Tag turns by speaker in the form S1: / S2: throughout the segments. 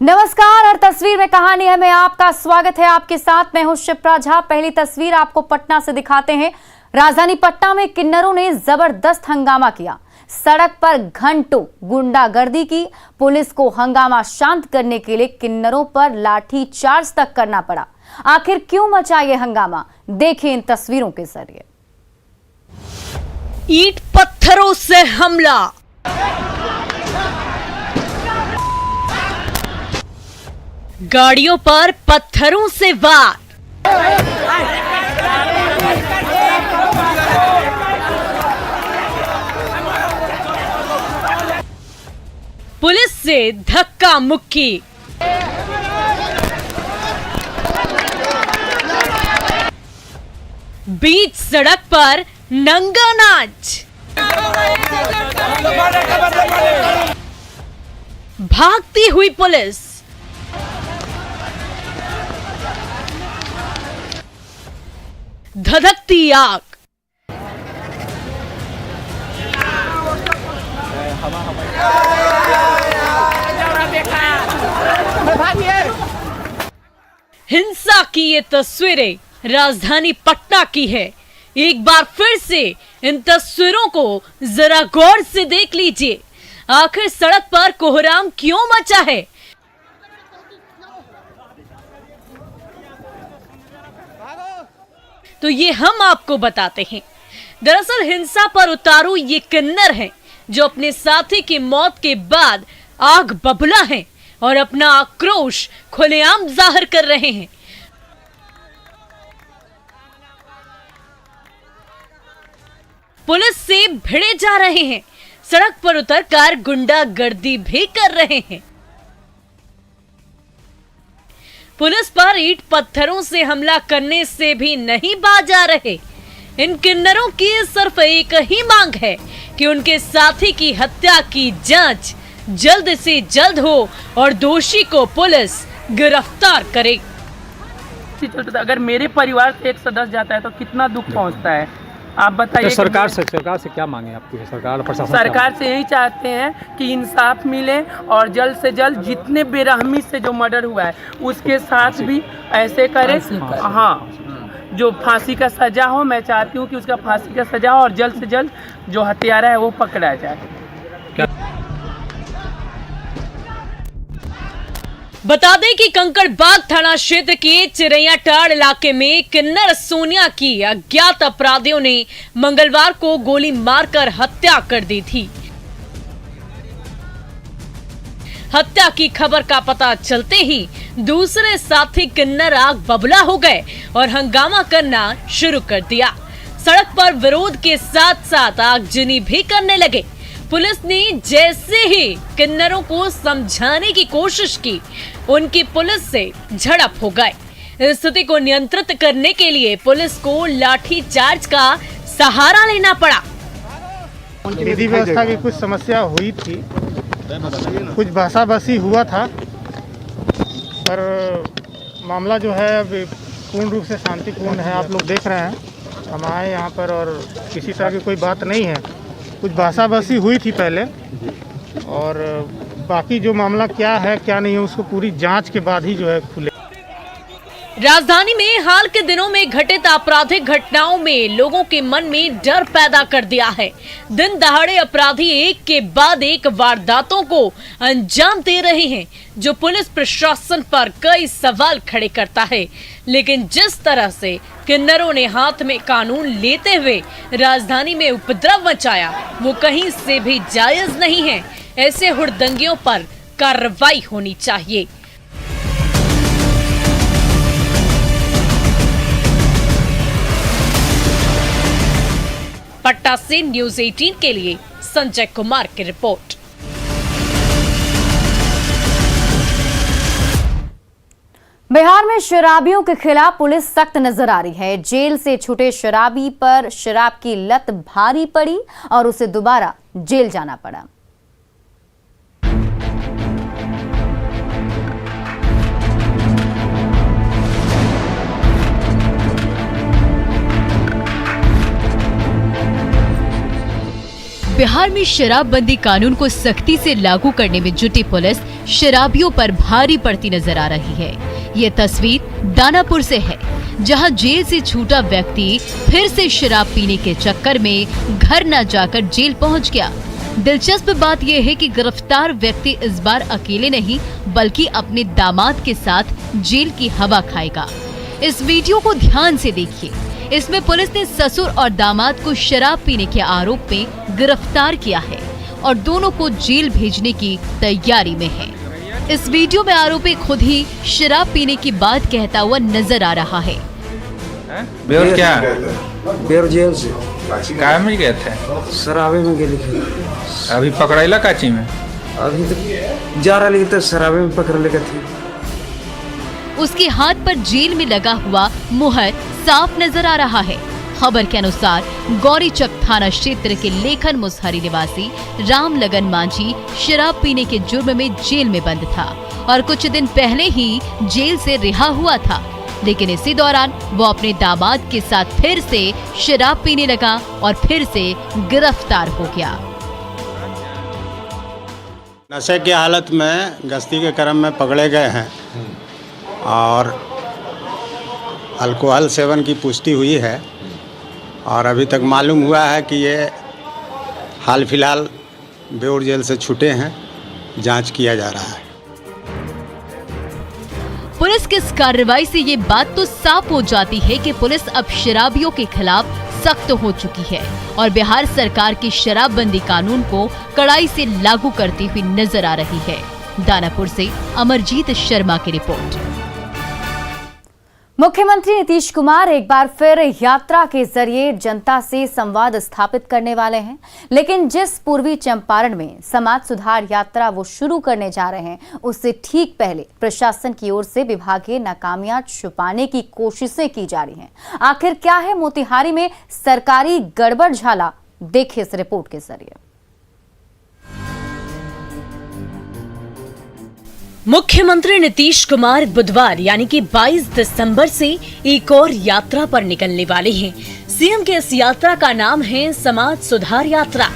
S1: नमस्कार, हर तस्वीर में कहानी है में आपका स्वागत है। आपके साथ मैं हूं शिप्रा झा। पहली तस्वीर आपको पटना से दिखाते हैं। राजधानी पटना में किन्नरों ने जबरदस्त हंगामा किया। सड़क पर घंटों गुंडागर्दी की। पुलिस को हंगामा शांत करने के लिए किन्नरों पर लाठी चार्ज तक करना पड़ा। आखिर क्यों मचा ये हंगामा, देखिए इन तस्वीरों के जरिए।
S2: ईंट पत्थरों से हमला, गाड़ियों पर पत्थरों से वार, पुलिस से धक्का मुक्की, बीच सड़क पर नंगा नाच, भागती हुई पुलिस, धधकती आग, हिंसा की ये तस्वीरें राजधानी पटना की है। एक बार फिर से इन तस्वीरों को जरा गौर से देख लीजिए। आखिर सड़क पर कोहराम क्यों मचा है? तो ये हम आपको बताते हैं। दरअसल हिंसा पर उतारू ये किन्नर हैं जो अपने साथी की मौत के बाद आग बबूला हैं और अपना आक्रोश खुलेआम जाहिर कर रहे हैं। पुलिस से भिड़े जा रहे हैं, सड़क पर उतरकर गुंडागर्दी भी कर रहे हैं। पुलिस पर ईंट पत्थरों से हमला करने से भी नहीं बाज आ रहे। इन किन्नरों की सिर्फ एक ही मांग है कि उनके साथी की हत्या की जांच जल्द से जल्द हो और दोषी को पुलिस गिरफ्तार करे।
S3: अगर मेरे परिवार से एक सदस्य जाता है तो कितना दुख पहुंचता है, आप बताइए।
S4: तो सरकार से क्या मांगे आपकी? सरकार
S3: से यही चाहते हैं कि इंसाफ मिले और जल्द से जल्द जितने बेरहमी से जो मर्डर हुआ है उसके साथ भी ऐसे करे। हाँ, जो फांसी का सजा हो, मैं चाहती हूँ कि उसका फांसी का सजा हो और जल्द से जल्द जो हत्यारा है वो पकड़ा जाए।
S2: बता दें कि कंकड़बाग थाना क्षेत्र के चिरैयाटाड़ इलाके में किन्नर सोनिया की अज्ञात अपराधियों ने मंगलवार को गोली मारकर हत्या कर दी थी। हत्या की खबर का पता चलते ही दूसरे साथी किन्नर आग बबूला हो गए और हंगामा करना शुरू कर दिया। सड़क पर विरोध के साथ साथ आगजनी भी करने लगे। पुलिस ने जैसे ही किन्नरों को समझाने की कोशिश की, उनकी पुलिस से झड़प हो गए। स्थिति को नियंत्रित करने के लिए पुलिस को लाठी चार्ज का सहारा लेना पड़ा।
S5: विधि व्यवस्था की कुछ समस्या हुई थी, कुछ बहसाबहसी हुआ था, पर मामला जो है अब पूर्ण रूप से शांतिपूर्ण है। आप लोग देख रहे हैं, हम आए यहाँ पर और किसी तरह की कोई बात नहीं है। कुछ बहसाबहसी हुई थी पहले, और बाकी जो मामला क्या है क्या नहीं है उसको पूरी जांच के बाद ही जो है खुले।
S2: राजधानी में हाल के दिनों में घटित आपराधिक घटनाओं में लोगों के मन में डर पैदा कर दिया है। दिन दहाड़े अपराधी एक के बाद एक वारदातों को अंजाम दे रहे हैं, जो पुलिस प्रशासन पर कई सवाल खड़े करता है। लेकिन जिस तरह से किन्नरों ने हाथ में कानून लेते हुए राजधानी में उपद्रव मचाया, वो कहीं से भी जायज नहीं है। ऐसे हुड़दंगियों पर कार्रवाई होनी चाहिए। पटना से न्यूज़ 18 के लिए संजय कुमार की रिपोर्ट।
S1: बिहार में शराबियों के खिलाफ पुलिस सख्त नजर आ रही है। जेल से छूटे शराबी पर शराब की लत भारी पड़ी और उसे दोबारा जेल जाना पड़ा।
S2: बिहार में शराबबंदी कानून को सख्ती से लागू करने में जुटी पुलिस शराबियों पर भारी पड़ती नजर आ रही है। ये तस्वीर दानापुर से है, जहां जेल से छूटा व्यक्ति फिर से शराब पीने के चक्कर में घर न जाकर जेल पहुंच गया। दिलचस्प बात यह है कि गिरफ्तार व्यक्ति इस बार अकेले नहीं बल्कि अपने दामाद के साथ जेल की हवा खाएगा। इस वीडियो को ध्यान से देखिए। इसमें पुलिस ने ससुर और दामाद को शराब पीने के आरोप में गिरफ्तार किया है और दोनों को जेल भेजने की तैयारी में है। इस वीडियो में आरोपी खुद ही शराब पीने की बात कहता हुआ नजर आ रहा है।
S6: बेर क्या
S7: बेर जेल से
S6: काय में गए थे?
S7: शराबे में गए थे।
S6: अभी पकड़ैला काची में?
S7: अभी तो जा रहा लेकिन शराबे में पकड़ लेकर थे।
S2: उसके हाथ पर जेल में लगा हुआ मुहर साफ नजर आ रहा है। खबर के अनुसार गौरीचक थाना क्षेत्र के लेखन मुसहरी निवासी राम लगन मांझी शराब पीने के जुर्म में जेल में बंद था और कुछ दिन पहले ही जेल से रिहा हुआ था, लेकिन इसी दौरान वो अपने दामाद के साथ फिर से शराब पीने लगा और फिर से गिरफ्तार हो गया।
S8: नशे की हालत में गश्ती के क्रम में पकड़े गए हैं और अल्कोहल सेवन की पुष्टि हुई है और अभी तक मालूम हुआ है कि ये हाल फिलहाल बेउर जेल से छूटे हैं। जांच किया जा रहा है।
S2: पुलिस की इस कार्रवाई से ये बात तो साफ हो जाती है कि पुलिस अब शराबियों के खिलाफ सख्त हो चुकी है और बिहार सरकार की शराबबंदी कानून को कड़ाई से लागू करती हुई नजर आ रही है। दानापुर से अमरजीत शर्मा की रिपोर्ट।
S1: मुख्यमंत्री नीतीश कुमार एक बार फिर यात्रा के जरिए जनता से संवाद स्थापित करने वाले हैं, लेकिन जिस पूर्वी चंपारण में समाज सुधार यात्रा वो शुरू करने जा रहे हैं, उससे ठीक पहले प्रशासन की ओर से विभागीय नाकामियां छुपाने की कोशिशें की जा रही हैं। आखिर क्या है मोतिहारी में सरकारी गड़बड़ झाला, देखिए इस रिपोर्ट के जरिए।
S2: मुख्यमंत्री नीतीश कुमार बुधवार यानी कि 22 दिसंबर से एक और यात्रा पर निकलने वाले हैं। सीएम की इस यात्रा का नाम है समाज सुधार यात्रा,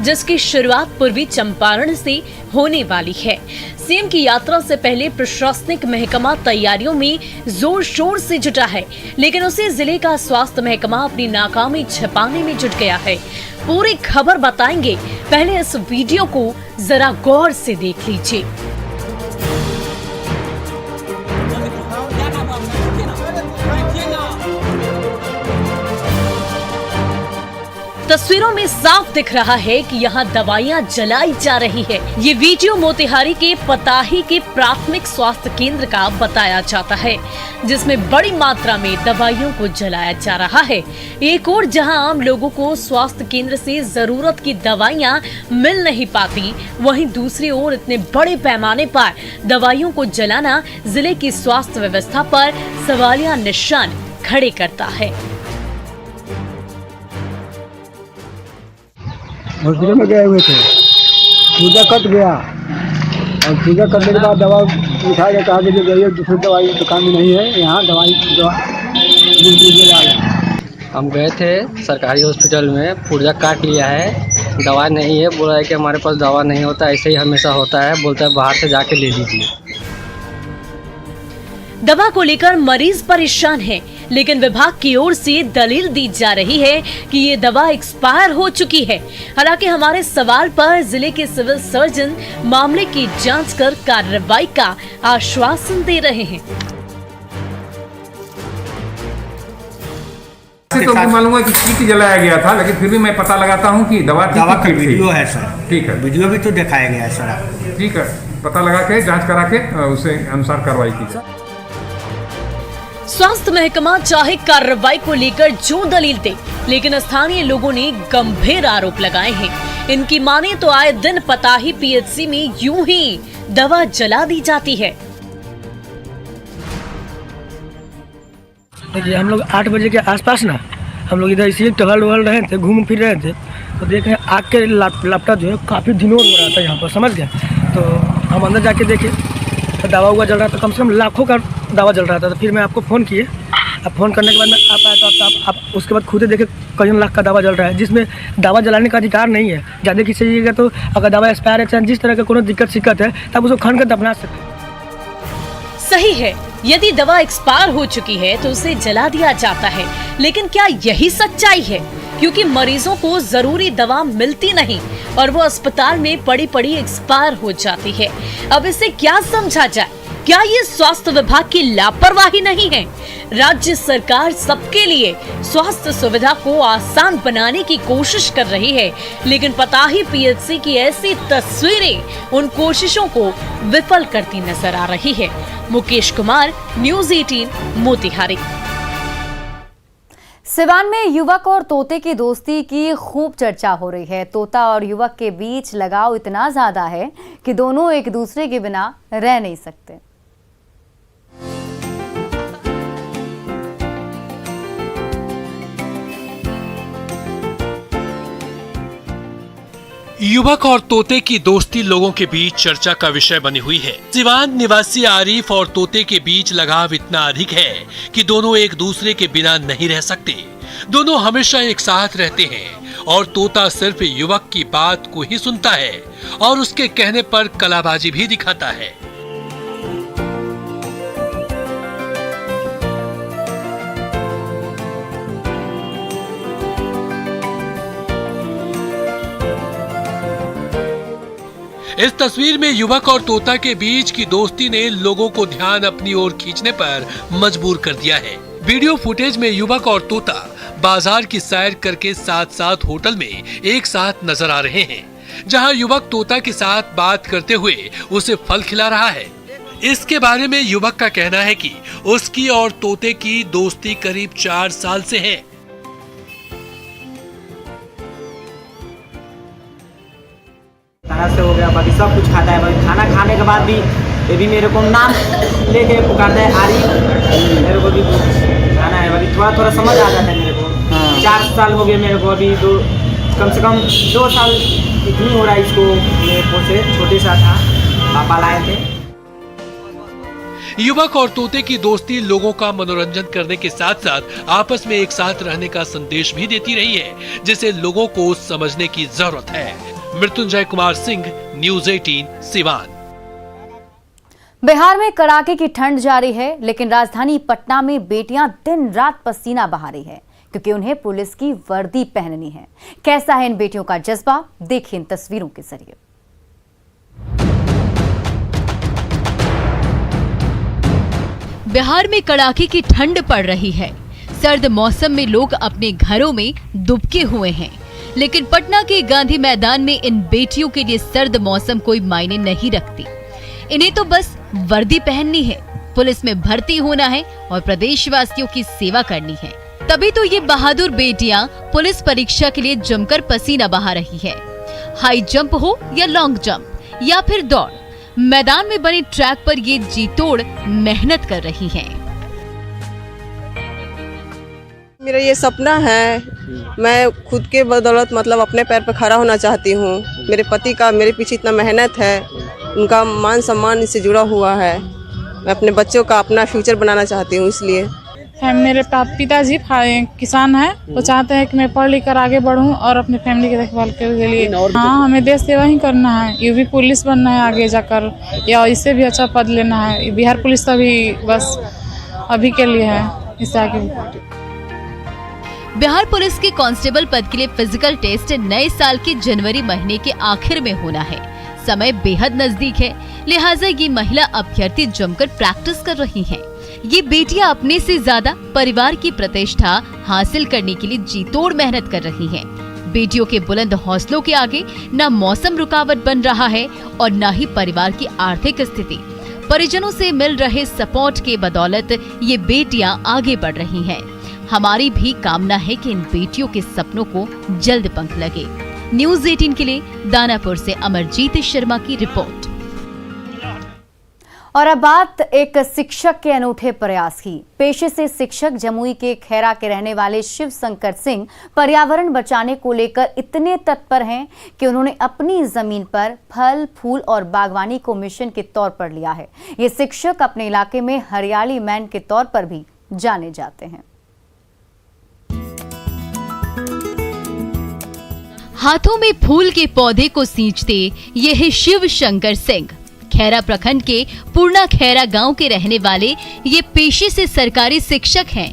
S2: जिसकी शुरुआत पूर्वी चंपारण से होने वाली है। सीएम की यात्रा से पहले प्रशासनिक महकमा तैयारियों में जोर शोर से जुटा है, लेकिन उसे जिले का स्वास्थ्य महकमा अपनी नाकामी छिपाने में जुट गया है। पूरी खबर बताएंगे, पहले इस वीडियो को जरा गौर से देख लीजिए। तस्वीरों में साफ दिख रहा है कि यहाँ दवाइयाँ जलाई जा रही है। ये वीडियो मोतिहारी के पताही के प्राथमिक स्वास्थ्य केंद्र का बताया जाता है, जिसमें बड़ी मात्रा में दवाइयों को जलाया जा रहा है। एक और जहां आम लोगों को स्वास्थ्य केंद्र से जरूरत की दवाइयाँ मिल नहीं पाती, वहीं दूसरी ओर इतने बड़े पैमाने पर दवाइयों को जलाना जिले की स्वास्थ्य व्यवस्था पर सवालिया निशान खड़े करता है।
S9: हॉस्पिटल में गए हुए थे, पूजा कट गया और पूजा करने के बाद दवा उठा के कहा कि जाइए दूसरी दवाई दुकान में नहीं है, यहाँ दवाई
S10: हम गए थे सरकारी हॉस्पिटल में, पुर्जा काट लिया है, दवा नहीं है, बोला है कि हमारे पास दवा नहीं होता, ऐसे ही हमेशा होता है, बोलता है बाहर से जाके ले लीजिए।
S2: दवा को लेकर मरीज परेशान है, लेकिन विभाग की ओर से दलील दी जा रही है कि ये दवा एक्सपायर हो चुकी है। हालांकि हमारे सवाल पर जिले के सिविल सर्जन मामले की जांच कर कार्रवाई का आश्वासन दे रहे हैं।
S11: तो मालूम है कि किट जलाया गया था, लेकिन फिर भी मैं पता लगाता हूँ कि दवा की वीडियो है सर। ठीक है,
S9: वीडियो भी तो दिखाया गया है सर।
S11: ठीक है, पता लगा के जांच करा के उसे अनुसार कार्रवाई की जाए।
S2: स्वास्थ्य महकमा चाहे कार्रवाई को लेकर जो दलील दे, लेकिन स्थानीय लोगों ने गंभीर आरोप लगाए हैं। इनकी माने तो आए दिन पताही पीएचसी में यूं ही दवा जला दी जाती है।
S9: देखिए, हम लोग 8 बजे के आसपास ना हम लोग इधर इसी टहल वहल रहे थे, घूम फिर रहे थे, तो देखे आग के लपटा जो है काफ़ी दिनों हो रहा था यहाँ पर, समझ गए। तो हम अंदर जाके देखे तो दवा हुआ जल रहा था, कम से कम लाखों का दवा जल रहा था। तो फिर मैं आपको फ़ोन किए, अब फ़ोन करने के बाद मैं आप आया तो आप उसके बाद खुद ही देखे कई लाख का दावा जल रहा है, जिसमें दावा जलाने का अधिकार नहीं है। ज़्यादा किसी चीज़ का तो अगर दावा एक्सपायर है, जिस तरह का कोनो दिक्कत शिक्कत है, तब उसको खन कर दफना सकते हैं।
S2: सही है, यदि दवा एक्सपायर हो चुकी है तो उसे जला दिया जाता है, लेकिन क्या यही सच्चाई है? क्योंकि मरीजों को जरूरी दवा मिलती नहीं और वो अस्पताल में पड़ी पड़ी एक्सपायर हो जाती है। अब इसे क्या समझा जाए? क्या ये स्वास्थ्य विभाग की लापरवाही नहीं है? राज्य सरकार सबके लिए स्वास्थ्य सुविधा को आसान बनाने की कोशिश कर रही है, लेकिन पताही पीएचसी की ऐसी तस्वीरें उन कोशिशों को विफल करती नजर आ रही है। मुकेश कुमार, न्यूज़ 18 मोतिहारी।
S1: सिवान में युवक और तोते की दोस्ती की खूब चर्चा हो रही है। तोता और युवक के बीच लगाव इतना ज्यादा है कि दोनों एक दूसरे के बिना रह नहीं सकते।
S12: युवक और तोते की दोस्ती लोगों के बीच चर्चा का विषय बनी हुई है। सिवान निवासी आरिफ और तोते के बीच लगाव इतना अधिक है कि दोनों एक दूसरे के बिना नहीं रह सकते। दोनों हमेशा एक साथ रहते हैं और तोता सिर्फ युवक की बात को ही सुनता है और उसके कहने पर कलाबाजी भी दिखाता है। इस तस्वीर में युवक और तोता के बीच की दोस्ती ने लोगों को ध्यान अपनी ओर खींचने पर मजबूर कर दिया है। वीडियो फुटेज में युवक और तोता बाजार की सैर करके साथ साथ होटल में एक साथ नजर आ रहे हैं, जहां युवक तोता के साथ बात करते हुए उसे फल खिला रहा है। इसके बारे में युवक का कहना है कि उसकी और तोते की दोस्ती करीब 4 साल से है।
S10: तरह से हो गया, बाकी सब कुछ खाता है। बाकी खाना खाने के बाद भी ये भी मेरे को नाम लेके पुकारता है, आरी मेरे को भी खाना है। बाकी थोड़ा थोड़ा समझ आ जाता है मेरे को। 4 साल हो गए मेरे को, अभी तो कम से कम 2 साल इतनी हो रहा है इसको। मेरे पोसे छोटे सा था, पापा लाए थे।
S12: युवक और तोते की दोस्ती लोगों का मनोरंजन करने के साथ साथ आपस में एक साथ रहने का संदेश भी देती रही है, जिसे लोगों को समझने की जरूरत है। मृत्युंजय कुमार सिंह, न्यूज़ 18 सिवान।
S1: बिहार में कड़ाके की ठंड जारी है, लेकिन राजधानी पटना में बेटियां दिन रात पसीना बहा रही है क्योंकि उन्हें पुलिस की वर्दी पहननी है। कैसा है इन बेटियों का जज्बा, देखिए इन तस्वीरों के जरिए।
S2: बिहार में कड़ाके की ठंड पड़ रही है। सर्द मौसम में लोग अपने घरों में दुबके हुए हैं, लेकिन पटना के गांधी मैदान में इन बेटियों के लिए सर्द मौसम कोई मायने नहीं रखती। इन्हें तो बस वर्दी पहननी है, पुलिस में भर्ती होना है और प्रदेशवासियों की सेवा करनी है। तभी तो ये बहादुर बेटियां पुलिस परीक्षा के लिए जमकर पसीना बहा रही है। हाई जंप हो या लॉन्ग जंप या फिर दौड़, मैदान में बने ट्रैक पर ये जी तोड़ मेहनत कर रही हैं।
S13: मेरा ये सपना है, मैं खुद के बदौलत मतलब अपने पैर पर खड़ा होना चाहती हूँ। मेरे पति का मेरे पीछे इतना मेहनत है, उनका मान सम्मान इससे जुड़ा हुआ है। मैं अपने बच्चों का अपना फ्यूचर बनाना चाहती हूँ, इसलिए
S14: मेरे पिताजी किसान हैं, वो चाहते हैं कि मैं पढ़ लिख कर आगे बढ़ूं और अपनी फैमिली की देखभाल के लिए। हाँ, हमें देश सेवा ही करना है, यूपी पुलिस बनना है आगे जाकर, या इससे भी अच्छा पद लेना है। बिहार पुलिस तो भी बस अभी के लिए है, इससे आगे।
S2: बिहार पुलिस के कांस्टेबल पद के लिए फिजिकल टेस्ट नए साल के जनवरी महीने के आखिर में होना है। समय बेहद नजदीक है, लिहाजा ये महिला अभ्यर्थी जमकर प्रैक्टिस कर रही हैं। ये बेटियां अपने से ज्यादा परिवार की प्रतिष्ठा हासिल करने के लिए जी तोड़ मेहनत कर रही हैं। बेटियों के बुलंद हौसलों के आगे न मौसम रुकावट बन रहा है और न ही परिवार की आर्थिक स्थिति। परिजनों से मिल रहे सपोर्ट के बदौलत ये बेटियां आगे बढ़ रही हैं। हमारी भी कामना है कि इन बेटियों के सपनों को जल्द पंख लगे। न्यूज़ 18 के लिए दानापुर से अमरजीत शर्मा की रिपोर्ट।
S1: और अब बात एक शिक्षक के अनूठे प्रयास की। पेशे से शिक्षक जमुई के खैरा के रहने वाले शिव शंकर सिंह पर्यावरण बचाने को लेकर इतने तत्पर हैं कि उन्होंने अपनी जमीन पर फल, फूल और बागवानी को मिशन के तौर पर लिया है। ये शिक्षक अपने इलाके में हरियाली मैन के तौर पर भी जाने जाते हैं।
S2: हाथों में फूल के पौधे को सींचते ये है शिव शंकर सिंह। खैरा प्रखंड के पूर्णा खैरा गांव के रहने वाले ये पेशे से सरकारी शिक्षक हैं।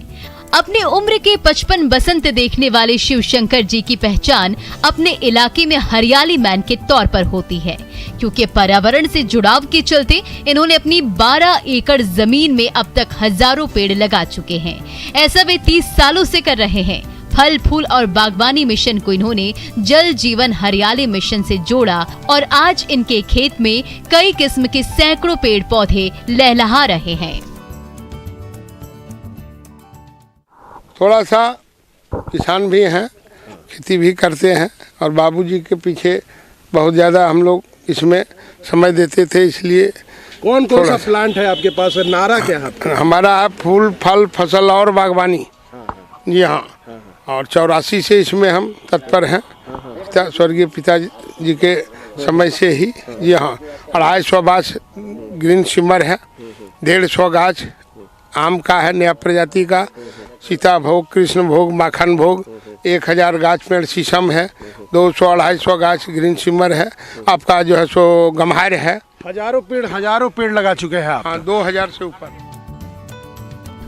S2: अपने उम्र के 55 बसंत देखने वाले शिव शंकर जी की पहचान अपने इलाके में हरियाली मैन के तौर पर होती है, क्योंकि पर्यावरण से जुड़ाव के चलते इन्होंने अपनी 12 एकड़ जमीन में अब तक हजारों पेड़ लगा चुके हैं। ऐसा वे 30 सालों से कर रहे हैं। फल फूल और बागवानी मिशन को इन्होंने जल जीवन हरियाली मिशन से जोड़ा और आज इनके खेत में कई किस्म के सैकड़ों पेड़ पौधे लहलहा रहे हैं।
S15: थोड़ा सा किसान भी हैं, खेती भी करते हैं और बाबूजी के पीछे बहुत ज़्यादा हम लोग इसमें समय देते थे, इसलिए
S16: कौन सा प्लांट है आपके पास? नारा क्या है?
S15: हमारा है फूल फल फसल और बागवानी। जी हाँ, और 84 से इसमें हम तत्पर हैं, स्वर्गीय पिताजी के समय से ही। जी हाँ, 250 गाछ ग्रीन सिमर है, 150 गाछ आम का है नया प्रजाति का, सीता भोग, कृष्ण भोग, माखन भोग, 1000 गाछ पेड़ शीशम है, 200-250 गाछ ग्रीन सिमर है, आपका जो है सो गम्हार है।
S16: हजारों पेड़ लगा चुके हैं आप?
S15: हाँ, 2000 से ऊपर।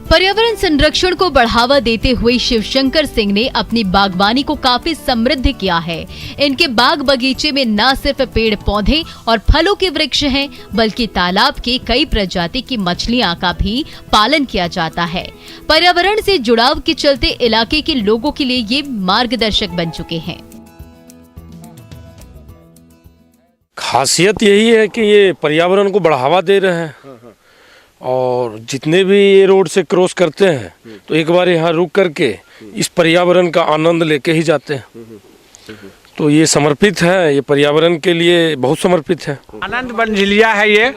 S2: पर्यावरण संरक्षण को बढ़ावा देते हुए शिवशंकर सिंह ने अपनी बागवानी को काफी समृद्ध किया है। इनके बाग बगीचे में न सिर्फ पेड़ पौधे और फलों के वृक्ष हैं, बल्कि तालाब के कई प्रजाति की मछलियां का भी पालन किया जाता है। पर्यावरण से जुड़ाव के चलते इलाके के लोगों के लिए ये मार्गदर्शक बन चुके हैं।
S17: खासियत यही है कि ये पर्यावरण को बढ़ावा दे रहे हैं और जितने भी ये रोड से क्रॉस करते हैं तो एक बार यहाँ रुक करके इस पर्यावरण का आनंद लेके ही जाते हैं। तो ये समर्पित है, ये पर्यावरण के लिए बहुत समर्पित है।
S18: आनंद मंजिलिया है ये,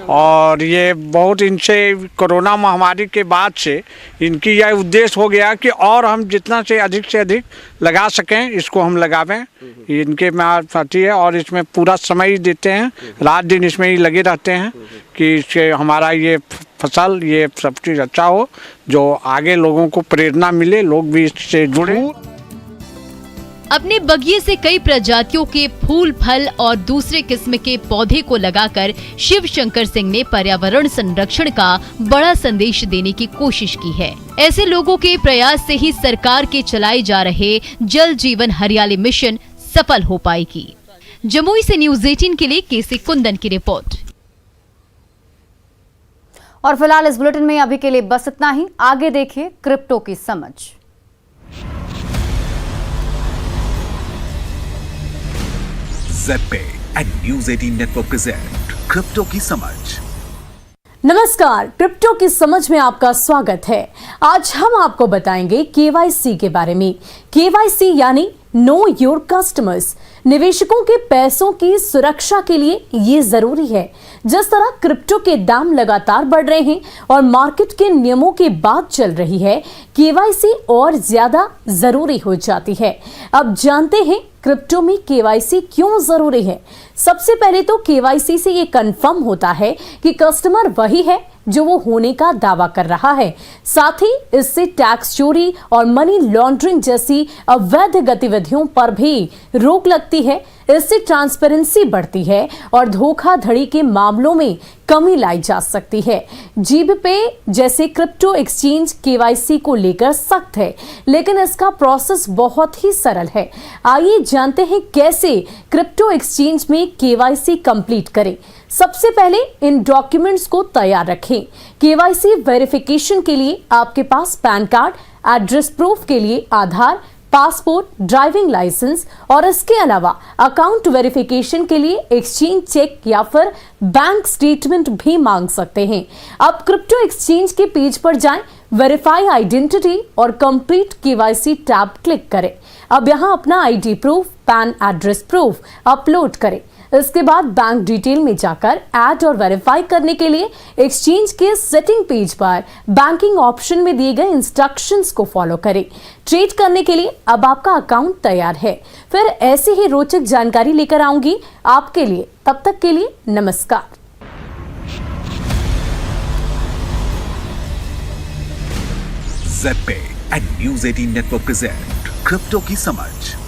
S18: और ये बहुत इनसे कोरोना महामारी के बाद से इनकी यह उद्देश्य हो गया कि और हम जितना से अधिक लगा सकें इसको हम लगावें। इनके मार्फत है और इसमें पूरा समय ही देते हैं, रात दिन इसमें ही लगे रहते हैं कि इससे हमारा ये फसल ये सब चीज़ अच्छा हो, जो आगे लोगों को प्रेरणा मिले, लोग भी इससे जुड़े।
S2: अपने बगीचे से कई प्रजातियों के फूल फल और दूसरे किस्म के पौधे को लगाकर शिव शंकर सिंह ने पर्यावरण संरक्षण का बड़ा संदेश देने की कोशिश की है। ऐसे लोगों के प्रयास से ही सरकार के चलाए जा रहे जल जीवन हरियाली मिशन सफल हो पाएगी। जमुई से न्यूज़ 18 के लिए केसी कुंदन की रिपोर्ट।
S1: और फिलहाल इस बुलेटिन में अभी के लिए बस इतना ही। आगे देखिए क्रिप्टो की समझ।
S19: Z and news 18 network present crypto की समझ।
S20: नमस्कार, क्रिप्टो की समझ में आपका स्वागत है। आज हम आपको बताएंगे केवाईसी के बारे में। केवाईसी यानी नो योर कस्टमर्स। निवेशकों के पैसों की सुरक्षा के लिए ये जरूरी है। जिस तरह क्रिप्टो के दाम लगातार बढ़ रहे हैं और मार्केट के नियमों की बात चल रही है, केवाईसी और ज्यादा जरूरी हो जाती है। अब जानते हैं क्रिप्टो में केवाईसी क्यों जरूरी है। सबसे पहले तो केवाईसी से ये कंफर्म होता है कि कस्टमर वही है जो वो होने का दावा कर रहा है। साथ ही इससे टैक्स चोरी और मनी लॉन्ड्रिंग जैसी अवैध गतिविधियों पर भी रोक लगती है। इससे ट्रांसपेरेंसी बढ़ती है और धोखाधड़ी के मामलों में कमी लाई जा सकती है। जीबीपे जैसे क्रिप्टो एक्सचेंज केवाईसी को लेकर सख्त है, लेकिन इसका प्रोसेस बहुत ही सरल है। आइए जानते हैं कैसे क्रिप्टो एक्सचेंज में केवाईसी कंप्लीट करें। सबसे पहले इन डॉक्यूमेंट्स को तैयार रखें। केवाईसी वेरिफिकेशन के लिए आपके पास पैन कार्ड, एड्रेस प्रूफ के लिए आधार, पासपोर्ट, ड्राइविंग लाइसेंस और इसके अलावा अकाउंट वेरिफिकेशन के लिए एक्सचेंज चेक या फिर बैंक स्टेटमेंट भी मांग सकते हैं। अब क्रिप्टो एक्सचेंज के पेज पर जाएं, वेरीफाई आइडेंटिटी और कंप्लीट केवाईसी टैब क्लिक करें। अब यहां अपना ID proof, pan address proof upload करें। इसके बाद बैंक डिटेल में जाकर ऐड और वेरीफाई करने के लिए एक्सचेंज के सेटिंग पेज पर बैंकिंग ऑप्शन में दिए गए इंस्ट्रक्शंस को फॉलो करें। ट्रेड करने के लिए अब आपका अकाउंट तैयार है। फिर ऐसी ही रोचक जानकारी लेकर आऊंगी आपके लिए। तब तक के लिए नमस्कार।
S19: Z and news 18 network present crypto की समझ।